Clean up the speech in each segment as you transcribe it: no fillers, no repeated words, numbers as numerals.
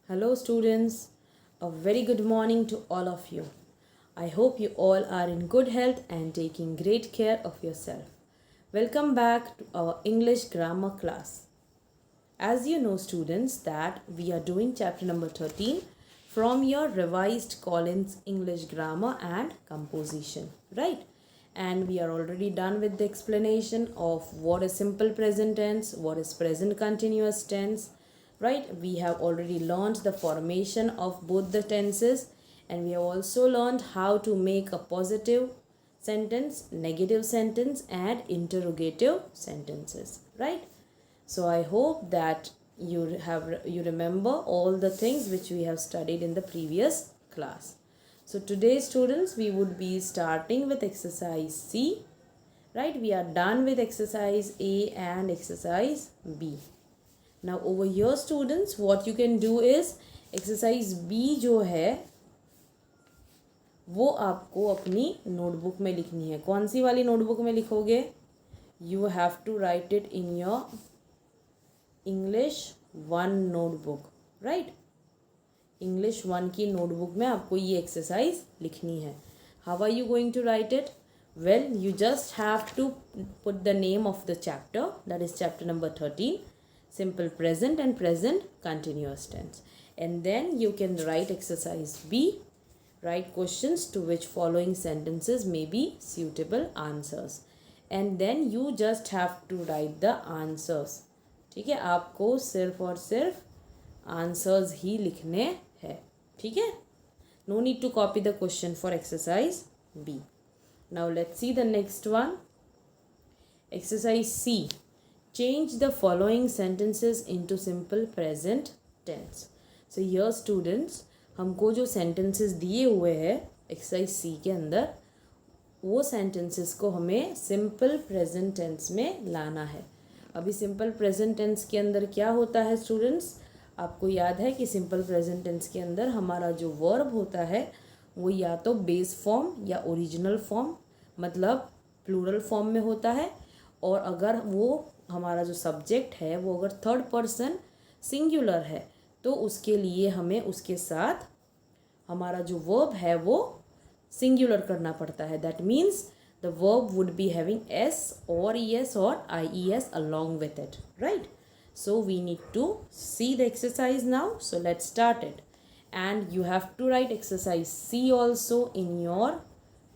Hello, students. A very good morning to all of you. I hope you all are in good health and taking great care of yourself. Welcome back to our English grammar class. As you know, students, that we are doing chapter number 13 from your revised Collins English grammar and composition, right? And we are already done with the explanation of what is simple present tense, what is present continuous tense, right? We have already learned the formation of both the tenses, and we have also learned how to make a positive sentence, negative sentence, and interrogative sentences, right? So I hope that you remember all the things which we have studied in the previous class. So today, students, we would be starting with exercise C, right? We are done with exercise A and exercise B. Now over here, students, what you can do is exercise B जो है वो आपको अपनी notebook में लिखनी है. कौन सी वाली नोटबुक में लिखोगे? You have to write it in your English 1 notebook, right? English 1 की नोटबुक में आपको ये एक्सरसाइज लिखनी है. How are you going to write it? Well, you just have to put the name of the chapter, that is chapter number 13, simple present and present continuous tense, and then you can write exercise B. Write questions to which following sentences may be suitable answers, and then you just have to write the answers. ठीक है, आपको सिर्फ और सिर्फ answers ही लिखने हैं. ठीक है, no need to copy the question for exercise B. Now let's see the next one. Exercise C. Change the following sentences into simple present tense. So here students, हमको जो sentences दिए हुए हैं एक्सरसाइज सी के अंदर, वो sentences को हमें simple present tense में लाना है. अभी simple present tense के अंदर क्या होता है students? आपको याद है कि simple present tense के अंदर हमारा जो verb होता है वो या तो base form या original form मतलब plural form में होता है, और अगर वो हमारा जो सब्जेक्ट है वो अगर थर्ड पर्सन सिंगुलर है तो उसके लिए हमें उसके साथ हमारा जो वर्ब है वो सिंगुलर करना पड़ता है. That means the verb would be having S और ई एस और I E S along with it, right? So we need to see the exercise now. So let's start it, and you have to write exercise C also in your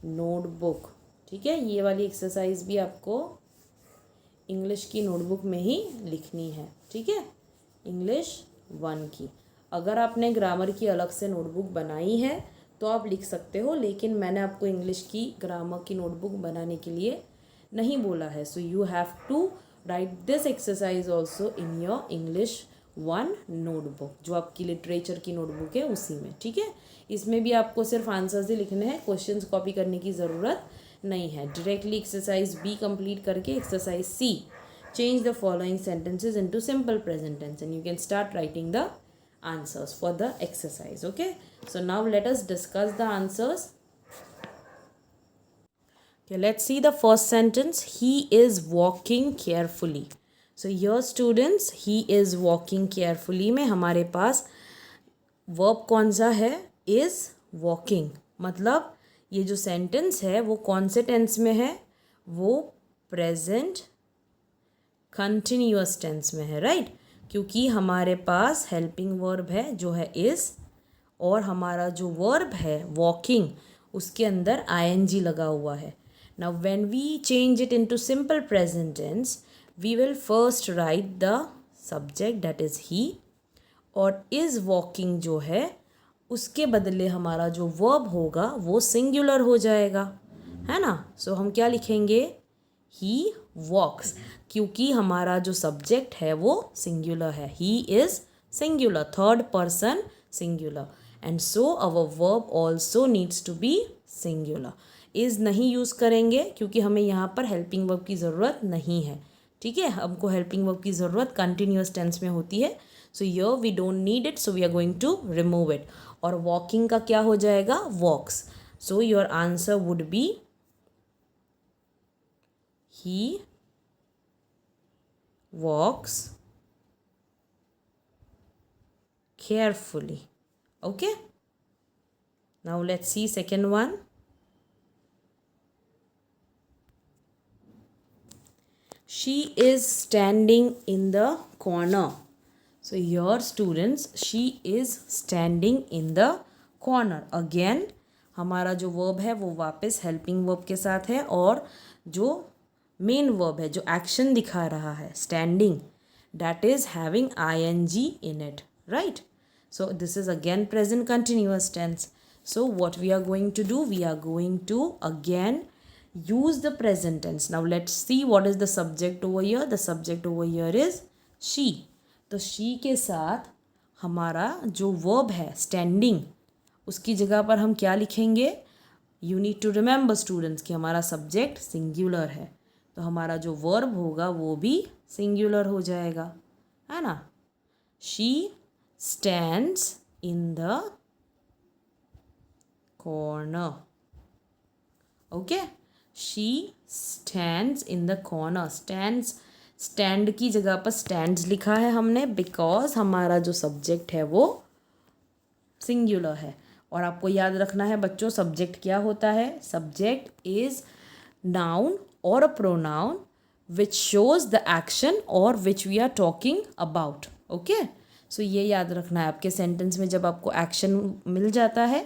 notebook. ठीक है, ये वाली exercise भी आपको English की notebook में ही लिखनी है. ठीक है, इंग्लिश 1 की. अगर आपने ग्रामर की अलग से नोटबुक बनाई है तो आप लिख सकते हो, लेकिन मैंने आपको इंग्लिश की ग्रामर की नोटबुक बनाने के लिए नहीं बोला है. So you have to write this exercise also in your English 1 notebook, जो आपकी लिटरेचर की नोटबुक है उसी में. ठीक है, इसमें भी आपको सिर्फ आंसर्स ही लिखने हैं, क्वेश्चंस कॉपी करने की ज़रूरत नहीं है. डायरेक्टली एक्सरसाइज बी कंप्लीट करके exercise C, change the following sentences into simple present tense, and you can start writing the answers for the exercise. Okay, so now let us discuss the answers. Okay, let's see the first sentence. He is walking carefully. So here students, he is walking carefully में हमारे पास verb कौन सा है? is walking. मतलब ये जो sentence है वो कौन से टेंस में है? वो प्रेजेंट कंटिन्यूअस टेंस में है, राइट? क्योंकि हमारे पास हेल्पिंग वर्ब है जो है इज, और हमारा जो वर्ब है वॉकिंग उसके अंदर आईएनजी लगा हुआ है. Now when we change it into simple present tense, we will first write the subject that is he, और इज वॉकिंग जो है उसके बदले हमारा जो वर्ब होगा वो सिंगुलर हो जाएगा, है ना? सो हम क्या लिखेंगे? ही वॉक्स, क्योंकि हमारा जो सब्जेक्ट है वो सिंगुलर है. He is singular, third person singular, and so our verb also needs to be singular. Is नहीं यूज़ करेंगे क्योंकि हमें यहाँ पर हेल्पिंग वर्ब की ज़रूरत नहीं है. ठीक है, हमको हेल्पिंग वर्ब की ज़रूरत कंटिन्यूअस टेंस में होती है. So here we don't need it, so we are going to remove it. और वॉकिंग का क्या हो जाएगा? Walks. So your answer would be he walks carefully. Okay, now let's see second one. She is standing in the corner. So here students, she is standing in the corner. Again हमारा जो verb है वो वापस helping verb के साथ है, और जो मेन वर्ब है जो एक्शन दिखा रहा है standing, that is having ing in it, right? So this is again present continuous tense. So what we are going to do, we are going to again use the present tense. Now let's see what is the subject over here. The subject over here is she. तो she के साथ हमारा जो verb है standing, उसकी जगह पर हम क्या लिखेंगे? You need to remember students कि हमारा subject singular है, तो हमारा जो वर्ब होगा वो भी सिंगुलर हो जाएगा, है ना? She stands in the corner. Okay, she stands in the corner. Stands, stand की जगह पर स्टैंड्स लिखा है हमने बिकॉज हमारा जो सब्जेक्ट है वो सिंगुलर है. और आपको याद रखना है बच्चों, सब्जेक्ट क्या होता है? Subject is noun or a pronoun which shows the action or which we are talking about. Okay, so ये याद रखना है. आपके सेंटेंस में जब आपको एक्शन मिल जाता है,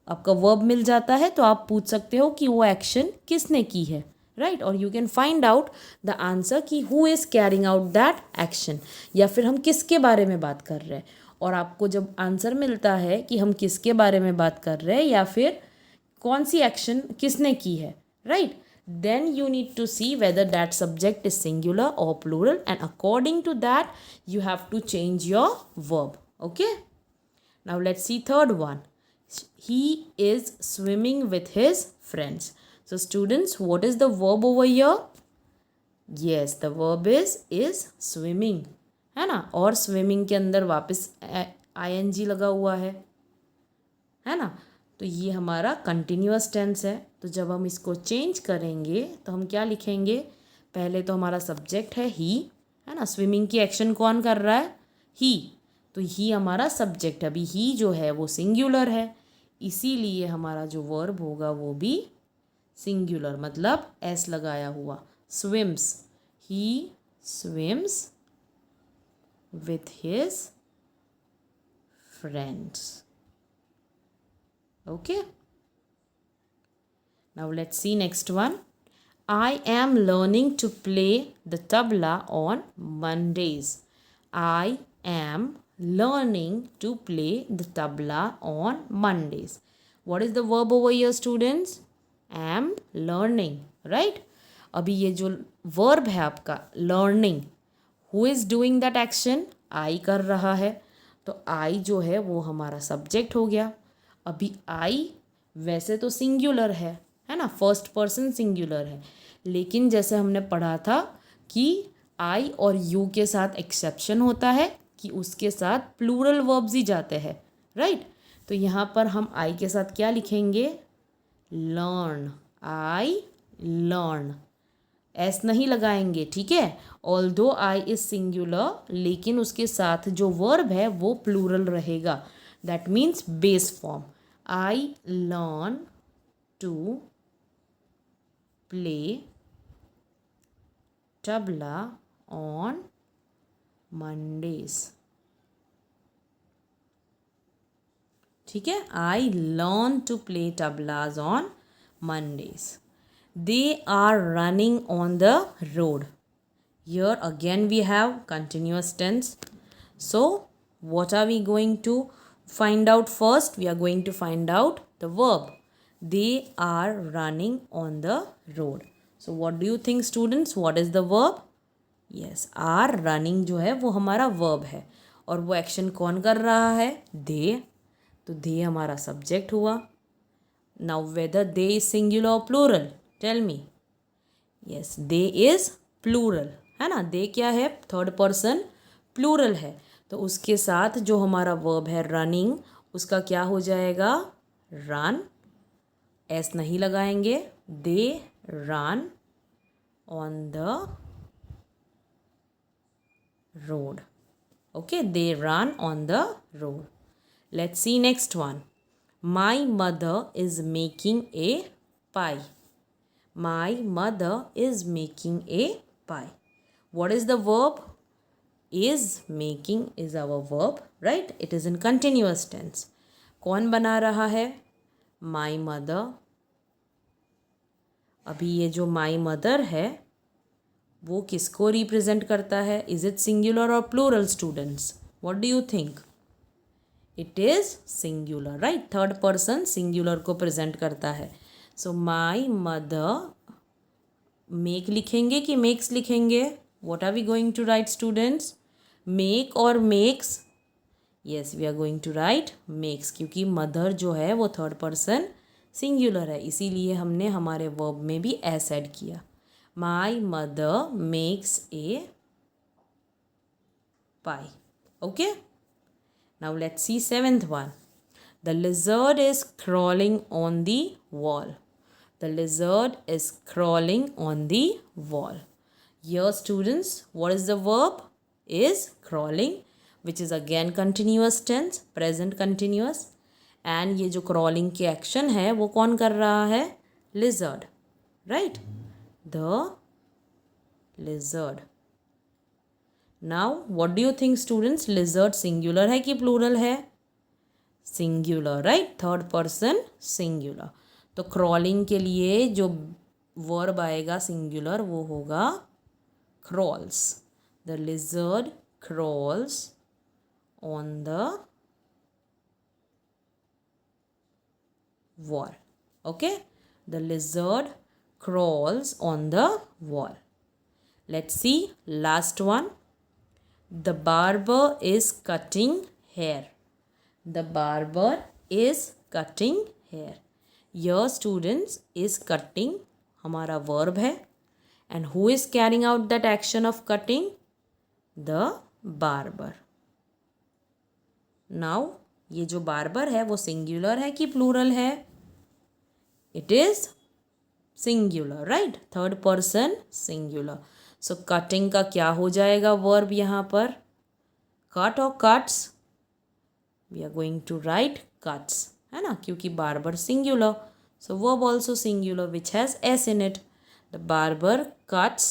आपका वर्ब मिल जाता है, तो आप पूछ सकते हो कि वो एक्शन किसने की है, राइट? और you can find out the answer कि who is carrying out that action, या फिर हम किसके बारे में बात कर रहे हैं. और आपको जब आंसर मिलता है कि हम किसके बारे में बात कर रहे हैं या फिर कौन सी एक्शन किसने की है, right? Then you need to see whether that subject is singular or plural, and according to that you have to change your verb. Okay, now let's see third one. He is swimming with his friends. So students, what is the verb over here? Yes, the verb is swimming, है ना? और swimming के अंदर वापस ing लगा हुआ है ना? तो ये हमारा कंटिन्यूअस टेंस है. तो जब हम इसको चेंज करेंगे तो हम क्या लिखेंगे? पहले तो हमारा सब्जेक्ट है ही, है ना? स्विमिंग की एक्शन कौन कर रहा है? ही. तो ही हमारा सब्जेक्ट है. अभी ही जो है वो सिंगुलर है, इसीलिए हमारा जो वर्ब होगा वो भी सिंगुलर, मतलब एस लगाया हुआ. Swims, he swims with his friends. Okay, now let's see next one. I am learning to play the tabla on Mondays. I am learning to play the tabla on Mondays. What is the verb over here students? Am learning, right? अभी ये जो verb है आपका learning, who is doing that action? I कर रहा है, तो I जो है वो हमारा subject हो गया. अभी आई वैसे तो सिंगुलर है ना? फर्स्ट पर्सन सिंगुलर है, लेकिन जैसे हमने पढ़ा था कि आई और यू के साथ एक्सेप्शन होता है कि उसके साथ प्लूरल वर्ब्स ही जाते हैं, राइट? तो यहाँ पर हम आई के साथ क्या लिखेंगे? लर्न. I learn. एस नहीं लगाएंगे, ठीक है? ऑल्दो आई इज सिंगुलर, लेकिन उसके साथ जो वर्ब है वो प्लूरल रहेगा. That means base form. I learn to play tabla on Mondays. ठीक है? I learn to play tablas on Mondays. They are running on the road. Here again we have continuous tense. So what are we going to find out first? We are going to find out the verb. They are running on the road. So what do you think students? What is the verb? Yes, are running जो है वो हमारा verb है, और वो action कौन कर रहा है? they. तो they हमारा सब्जेक्ट हुआ. Now whether they is singular or plural? Tell me. Yes, they is plural, है ना? they क्या है? थर्ड पर्सन प्लूरल है. तो उसके साथ जो हमारा वर्ब है रनिंग, उसका क्या हो जाएगा? रन. एस नहीं लगाएंगे. They run on the road. Okay, they run on the road. Let's see next one. My mother is making a pie. My mother is making a pie. What is the verb? Is making is our verb, right? It is in continuous tense. कौन बना रहा है? My mother. अभी ये जो my mother है वो किसको रिप्रेजेंट करता है? इज इट सिंगुलर और plural students? What do you think? It is singular, right? Third person singular को प्रेजेंट करता है. सो माई मदर, मेक लिखेंगे कि मेक्स लिखेंगे? What are we going to write students? Make और makes? Yes, we are going to write makes, क्योंकि mother जो है वो थर्ड पर्सन सिंगुलर है, इसीलिए हमने हमारे वर्ब में भी एस ऐड किया. My mother makes a pie. Okay? Now let's see seventh one. The lizard is crawling on the wall. The lizard is crawling on the wall. Here students, what is the verb? Is crawling, which is again continuous tense, present continuous. And ये जो crawling के action है वो कौन कर रहा है? Lizard. Right? The lizard. Now what do you think students? Lizard singular है कि plural है? Singular, right? Third person singular. तो crawling के लिए जो verb आएगा singular वो होगा crawls. The lizard crawls on the wall. Okay? The lizard crawls on the wall. Let's see last one. The barber is cutting hair. The barber is cutting hair. Your students is cutting हमारा verb है. And who is carrying out that action of cutting? The barber. Now ये जो barber है वो singular है कि plural है? It is singular, right? Third person singular. So cutting का क्या हो जाएगा verb यहाँ पर? Cut or cuts? We are going to write cuts, है ना? क्योंकि barber singular. So verb also singular which has s in it. The barber cuts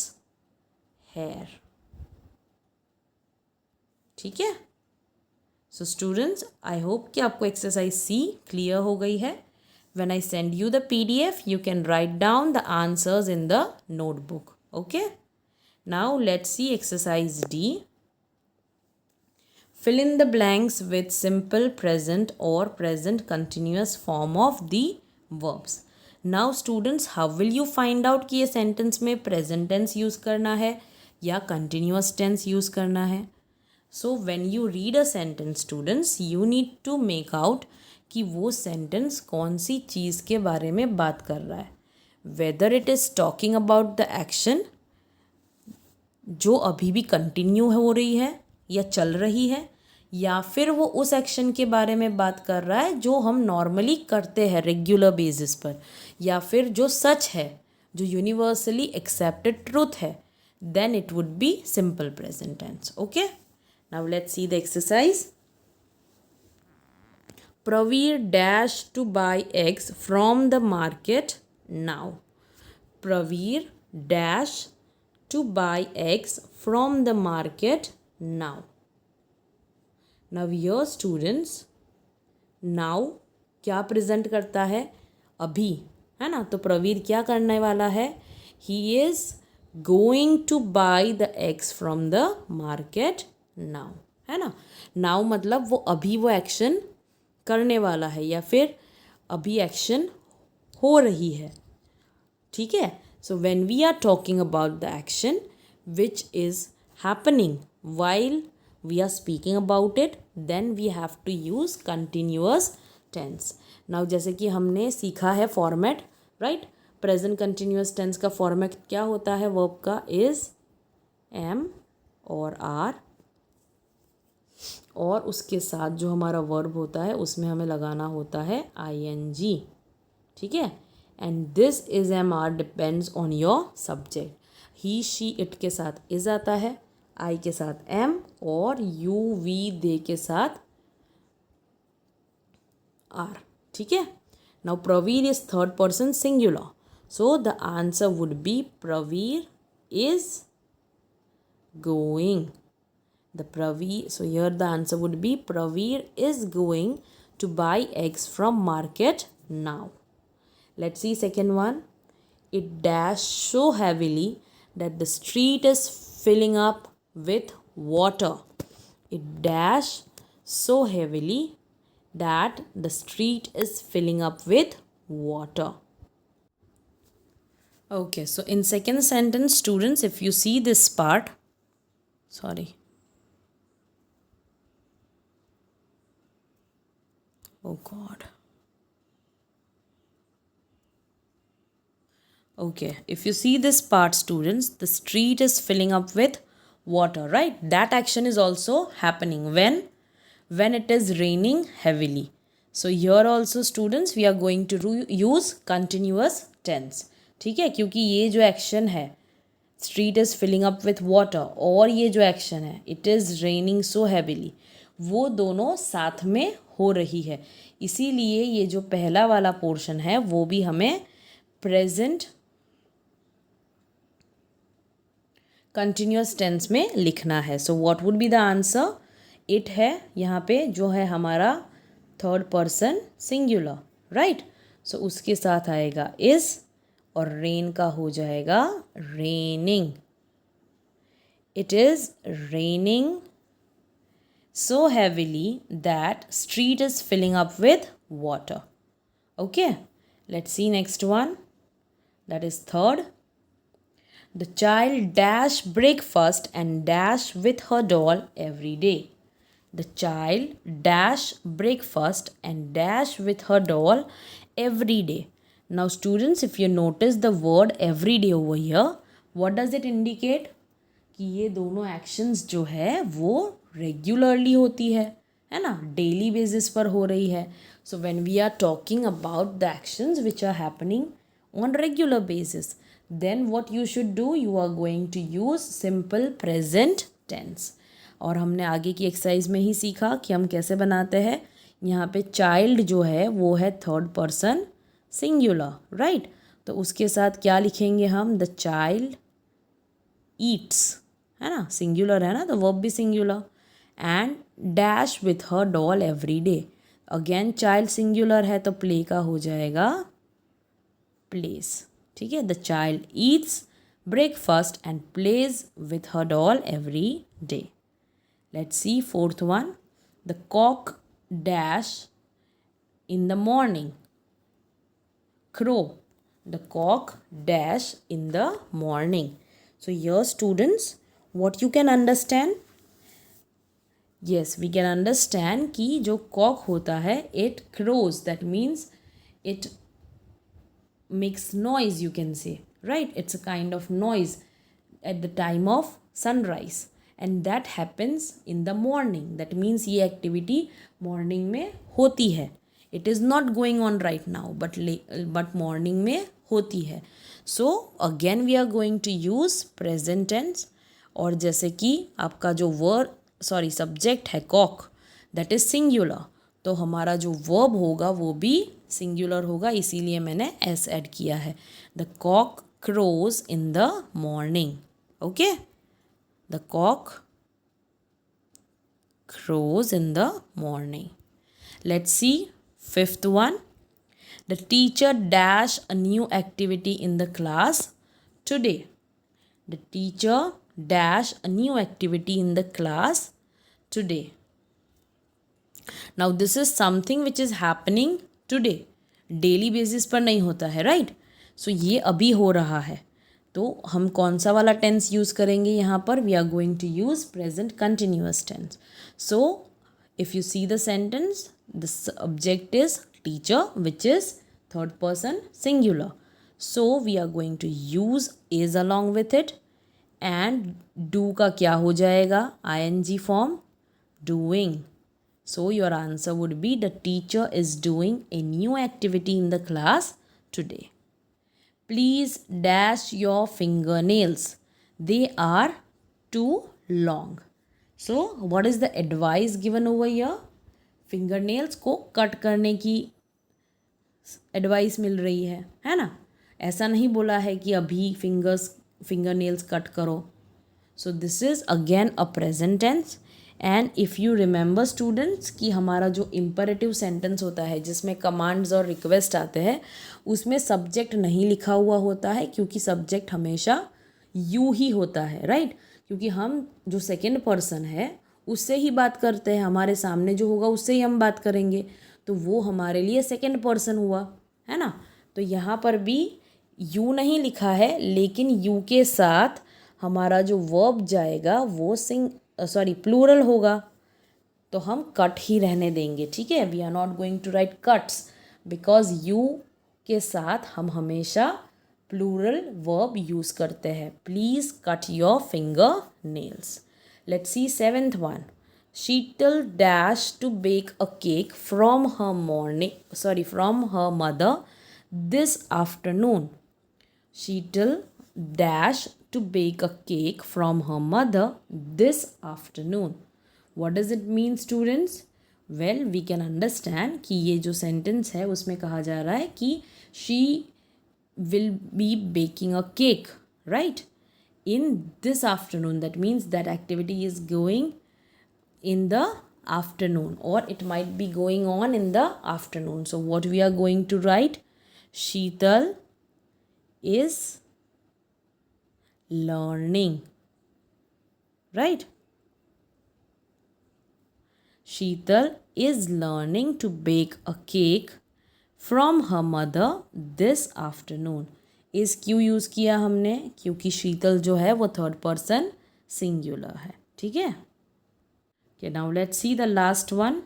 hair. ठीक है? So students, I hope कि आपको exercise C clear हो गई है. When I send you the PDF, you can write down the answers in the notebook. Okay? Now let's see exercise D. Fill in the blanks with simple present or present continuous form of the verbs. Now students, how will you find out कि ये sentence में present tense use करना है या continuous tense use करना है? So when you read a sentence students, you need to make out कि वो सेंटेंस कौन सी चीज़ के बारे में बात कर रहा है. Whether it is talking about the action जो अभी भी कंटिन्यू हो रही है या चल रही है, या फिर वो उस एक्शन के बारे में बात कर रहा है जो हम नॉर्मली करते हैं रेगुलर बेसिस पर, या फिर जो सच है, जो यूनिवर्सली एक्सेप्टेड ट्रूथ है, then it would be simple present tense. Okay, now let's see the exercise. Praveer dashed to buy eggs from the market now. Praveer dashed to buy eggs from the market now. Now here students, now क्या present करता है? अभी, है ना? तो प्रवीर क्या करने वाला है? He is going to buy the eggs from the market now. है ना? Now मतलब वो अभी वो एक्शन करने वाला है या फिर अभी एक्शन हो रही है. ठीक है? So when we are talking about the action which is happening while we are speaking about it, then we have to use continuous tense. Now जैसे कि हमने सीखा है format, right? Present continuous tense का फॉर्मेट क्या होता है verb का? इज़, एम और आर, और उसके साथ जो हमारा वर्ब होता है उसमें हमें लगाना होता है ing. ठीक है? And this is am are depends on your subject. He she it के साथ इज आता है, आई के साथ एम और यू वी दे के साथ आर. ठीक है. Now Praveer is third person singular, so the answer would be Praveer is going. So here the answer would be Praveer is going to buy eggs from market now. Let's see second one. It dashed so heavily that the street is filling up with water. It dashed so heavily that the street is filling up with water. Okay, so in second sentence, students, if you see this part, sorry. Oh God. Okay, if you see this part, students, the street is filling up with water, right? That action is also happening when it is raining heavily. So here also, students, we are going to use continuous tense. ठीक है, क्योंकि ये जो action है street is filling up with water और ये जो action है it is raining so heavily, वो दोनों साथ में हो रही है. इसीलिए ये जो पहला वाला पोर्शन है वो भी हमें प्रेजेंट कंटिन्यूस टेंस में लिखना है. So what would be the answer? It है यहाँ पे जो है हमारा थर्ड पर्सन सिंगुलर, राइट. सो उसके साथ आएगा इज़ और रेन का हो जाएगा raining. It is raining so heavily that street is filling up with water. Okay, let's see next one. That is third. The child dash breakfast and dash with her doll every day. The child dash breakfast and dash with her doll every day. Now students, if you notice the word every day over here, what does it indicate? कि ये दोनों actions जो है वो regularly होती है ना, daily basis पर हो रही है. So when we are talking about the actions which are happening on regular basis, then what you should do, you are going to use simple present tense. और हमने आगे की एक्सरसाइज में ही सीखा कि हम कैसे बनाते हैं. यहाँ पे चाइल्ड जो है वो है थर्ड पर्सन सिंगुलर, राइट. तो उसके साथ क्या लिखेंगे हम? द चाइल्ड ईट्स, है ना, सिंगुलर है ना, तो वर्ब भी singular. And dash with her doll every day, again child singular है तो प्ले का हो जाएगा प्लेस. ठीक है, the child eats breakfast and plays with her doll every day. Let's see fourth one. The cock dash in the morning. crow. The cock dash in the morning. So here students, what you can understand? Yes, we can understand कि जो cock होता है it crows, that means it makes noise, you can say, right? It's a kind of noise at the time of sunrise and that happens in the morning. That means ये activity morning में होती है. It is not going on right now, but morning में होती है. So again we are going to use present tense. और जैसे कि आपका जो सब्जेक्ट है कॉक, that is singular, तो हमारा जो verb होगा वो भी singular होगा, इसीलिए मैंने s ऐड किया है. The cock crows in the morning. Okay, the cock crows in the morning. Let's see fifth one. The teacher dash a new activity in the class today. The teacher dash a new activity in the class today. Now this is something which is happening today. Daily basis पर नहीं होता है, right? So ये अभी हो रहा है. तो हम कौन सा वाला टेंस यूज़ करेंगे यहाँ पर? We are going to use present continuous tense. So if you see the sentence, the subject is teacher, which is third person singular. So we are going to use is along with it. And do का क्या हो जाएगा? ing form, doing. So your answer would be the teacher is doing a new activity in the class today. Please dash your fingernails. They are too long. So what is the advice given over here? fingernails को cut करने की advice मिल रही है ना. ऐसा नहीं बोला है कि अभी फिंगरनेल्स कट करो. So this is again a present tense. And if you remember students कि हमारा जो इम्परेटिव सेंटेंस होता है जिसमें कमांड्स और रिक्वेस्ट आते हैं उसमें सब्जेक्ट नहीं लिखा हुआ होता है, क्योंकि सब्जेक्ट हमेशा यू ही होता है, राइट. क्योंकि हम जो सेकेंड पर्सन है उससे ही बात करते हैं, हमारे सामने जो होगा उससे ही हम बात करेंगे, तो वो हमारे लिए सेकेंड पर्सन हुआ, है ना. तो यहाँ पर भी यू नहीं लिखा है, लेकिन यू के साथ हमारा जो वर्ब जाएगा वो प्लूरल होगा, तो हम कट ही रहने देंगे. ठीक है, we are not going to write cuts, because you के साथ हम हमेशा प्लूरल वर्ब यूज़ करते हैं. Please cut your finger nails. Let's see seventh one. Sheetal dashed to bake a cake from her mother this afternoon. Sheetal dashed to bake a cake from her mother this afternoon. What does it mean, students? Well, we can understand कि ये जो sentence है उसमें कहा जा रहा है कि she will be baking a cake, right? In this afternoon. That means that activity is going in the afternoon, or it might be going on in the afternoon. So what we are going to write? Sheetal is learning, right? Sheetal is learning to bake a cake from her mother this afternoon. is क्यों use किया हमने? क्योंकि शीतल जो है वो third person singular है. ठीक है. Okay, now let's see the last one.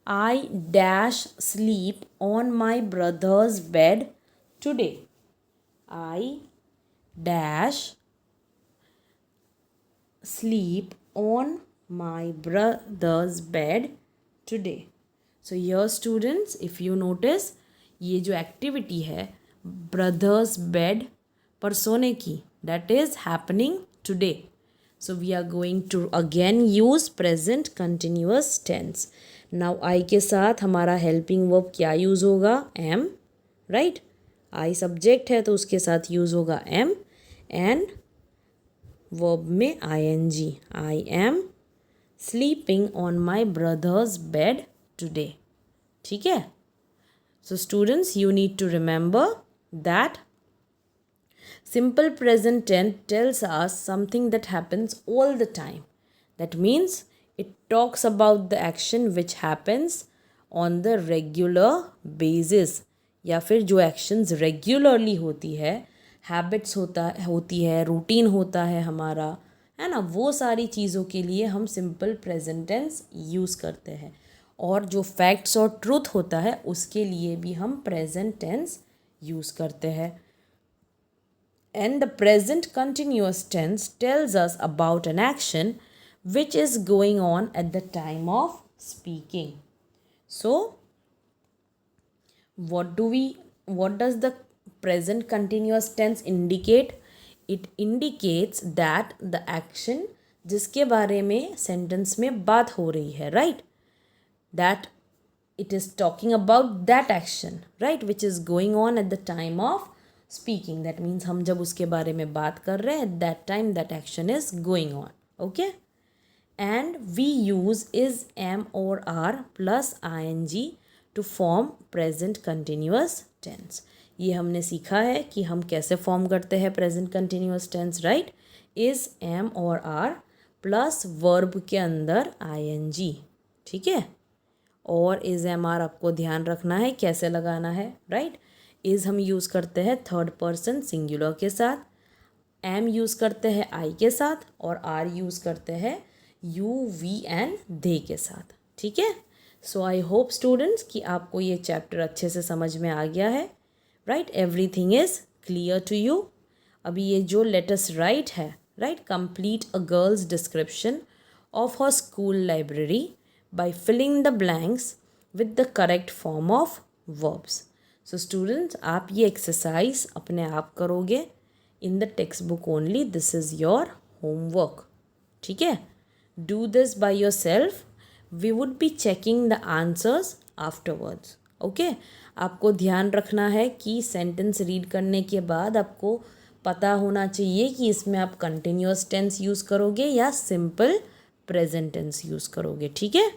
I dash sleep on my brother's bed today. I dash sleep on my brother's bed today. So here students, if you notice, ये जो activity है brother's bed पर सोने की, that is happening today. So we are going to again use present continuous tense. Now I के साथ हमारा helping verb क्या use होगा? am, right? I subject है तो उसके साथ use होगा am, and verb में ing. I am sleeping on my brother's bed today. ठीक है? So students, you need to remember that simple present tense tells us something that happens all the time. That means it talks about the action which happens on the regular basis. या फिर जो actions regularly होती है, habits होती है, routine होता है हमारा, है ना, वो सारी चीज़ों के लिए हम simple present tense यूज़ करते हैं. और जो facts और truth होता है उसके लिए भी हम present tense यूज़ करते हैं. And the present continuous tense tells us about an action which is going on at the time of speaking. So what does the present continuous tense indicate? It indicates that the action जिसके बारे में sentence में बात हो रही है, right? That it is talking about that action, right, which is going on at the time of speaking. That means हम जब उसके बारे में बात कर रहे हैं, at that time that action is going on. Okay? And we use is, am or are plus ing to form present continuous tense. ये हमने सीखा है कि हम कैसे फॉर्म करते हैं present continuous tense, right? is, am और are plus verb के अंदर ing. ठीक है? और is, am, are आपको ध्यान रखना है कैसे लगाना है, right? इज़ हम यूज़ करते हैं थर्ड पर्सन सिंगुलर के साथ, एम यूज़ करते हैं आई के साथ, और आर यूज़ करते हैं यू, वी एंड दे के साथ. ठीक है. सो आई होप स्टूडेंट्स कि आपको ये चैप्टर अच्छे से समझ में आ गया है, right. Everything is clear to you. अभी ये जो लेट अस राइट है, right, complete a girl's description of her school library by filling the blanks with the correct form of verbs. So students, आप ये एक्सरसाइज अपने आप करोगे in the text book only. This is your homework. ठीक है. Do this by yourself. We would be checking the answers afterwards. Okay. आपको ध्यान रखना है कि सेंटेंस रीड करने के बाद आपको पता होना चाहिए कि इसमें आप कंटिन्यूअस टेंस यूज़ करोगे या सिंपल प्रेजेंट टेंस यूज़ करोगे. ठीक है.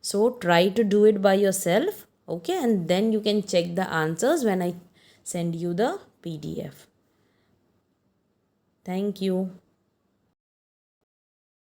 So try to do it by yourself. Okay. And then you can check the answers when I send you the PDF. Thank you.